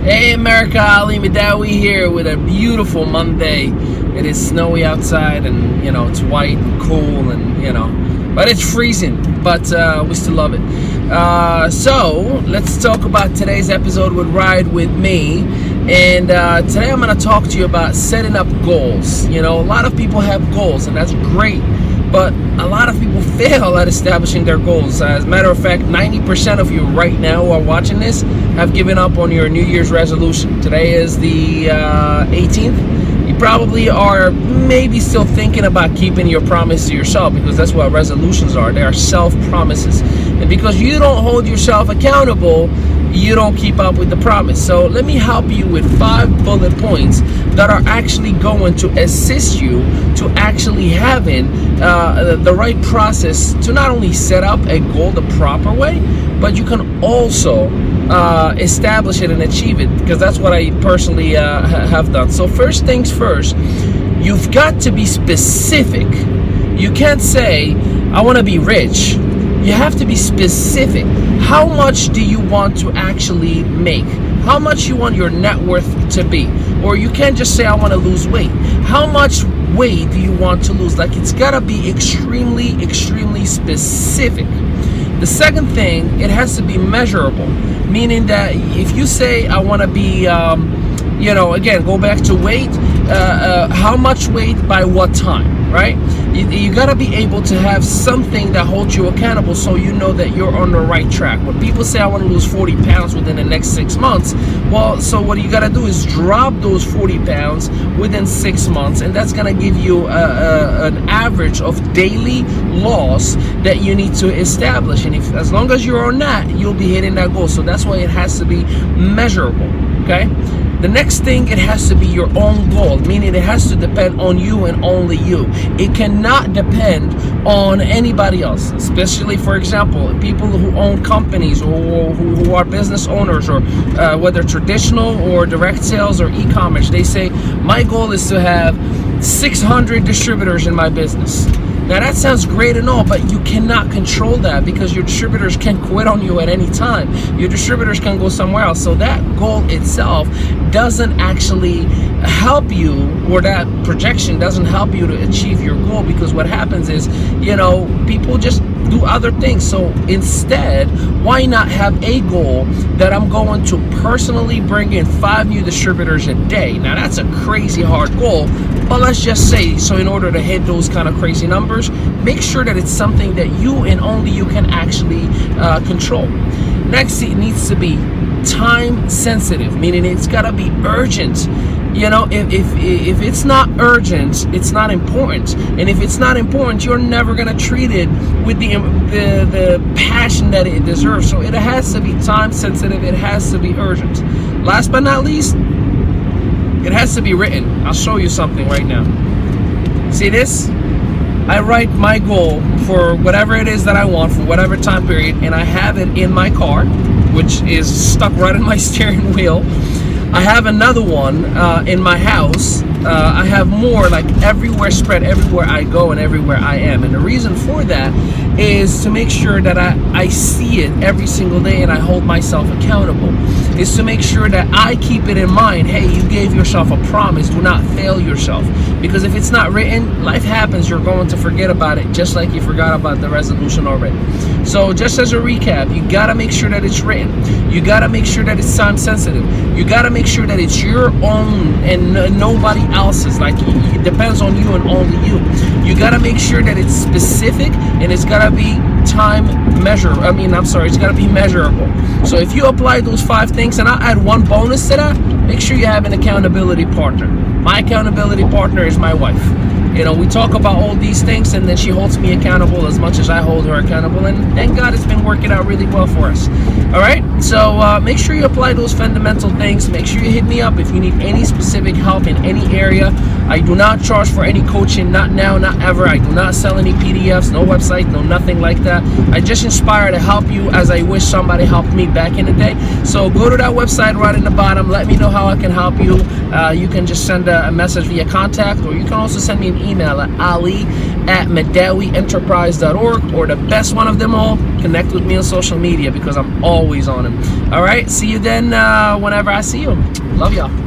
Hey America, Ali Mehdaoui here with a beautiful Monday. It is snowy outside and it's white and cool and but it's freezing, but we still love it. So let's talk about today's episode with Ride With Me. And today I'm going to talk to you about setting up goals. A lot of people have goals and that's great, but a lot of people fail at establishing their goals. As a matter of fact, 90% of you right now who are watching this have given up on your New Year's resolution. Today is the 18th. You probably are maybe still thinking about keeping your promise to yourself, because that's what resolutions are. They are self-promises. And because you don't hold yourself accountable, you don't keep up with the promise. So let me help you with 5 bullet points that are actually going to assist you to actually having the right process to not only set up a goal the proper way, but you can also establish it and achieve it, because that's what I personally have done. So first things first, you've got to be specific. You can't say, I want to be rich. You have to be specific. How much do you want to actually make? How much you want your net worth to be? Or you can't just say, I want to lose weight. How much weight do you want to lose? Like, it's got to be extremely, extremely specific. The second thing, it has to be measurable, meaning that if you say, I want to be, again, go back to weight, how much weight by what time, right? You got to be able to have something that holds you accountable so you know that you're on the right track. When people say, I want to lose 40 pounds within the next 6 months, well, so what you got to do is drop those 40 pounds within 6 months, and that's going to give you an average of daily loss that you need to establish. And if, as long as you're on that, you'll be hitting that goal. So that's why it has to be measurable, okay? The next thing, it has to be your own goal, meaning it has to depend on you and only you. It cannot depend on anybody else, especially, for example, people who own companies or who are business owners, or whether traditional or direct sales or e-commerce. They say, my goal is to have 600 distributors in my business. Now that sounds great and all, but you cannot control that, because your distributors can quit on you at any time. Your distributors can go somewhere else. So that goal itself doesn't actually help you, or that projection doesn't help you to achieve your goal, because what happens is, people just do other things. So instead, why not have a goal that I'm going to personally bring in 5 new distributors a day? Now that's a crazy hard goal, but let's just say, so in order to hit those kind of crazy numbers, make sure that it's something that you and only you can actually control. Next, it needs to be time sensitive, meaning it's got to be urgent. If it's not urgent, it's not important. And if it's not important, you're never going to treat it with the passion that it deserves. So it has to be time sensitive. It has to be urgent. Last but not least, it has to be written. I'll show you something right now. See this? I write my goal for whatever it is that I want for whatever time period, and I have it in my car, which is stuck right in my steering wheel. I have another one in my house. I have more, like everywhere, spread everywhere I go and everywhere I am. And the reason for that is to make sure that I see it every single day and I hold myself accountable. Is to make sure that I keep it in mind. Hey, you gave yourself a promise. Do not fail yourself. Because if it's not written, life happens. You're going to forget about it, just like you forgot about the resolution already. So just as a recap, you got to make sure that it's written. You got to make sure that it's time sensitive. You got to make sure that it's your own and nobody else's. Like, it depends on you and only you. You got to make sure that it's specific, and it's got to be it's got to be measurable. So if you apply those 5 things, and I'll add one bonus to that, make sure you have an accountability partner. My accountability partner is my wife. We talk about all these things, and then she holds me accountable as much as I hold her accountable, and thank God it's been working out really well for us. All right, so make sure you apply those fundamental things. Make sure you hit me up if you need any specific help in any area. I do not charge for any coaching, not now, not ever. I do not sell any PDFs, no website, no nothing like that. I just inspire to help you as I wish somebody helped me back in the day. So go to that website right in the bottom. Let me know how I can help you. You can just send a message via contact, or you can also send me an email at ali at MehdaouiEnterprise.org, or the best one of them all, connect with me on social media because I'm always on them. All right, see you then whenever I see you. Love y'all.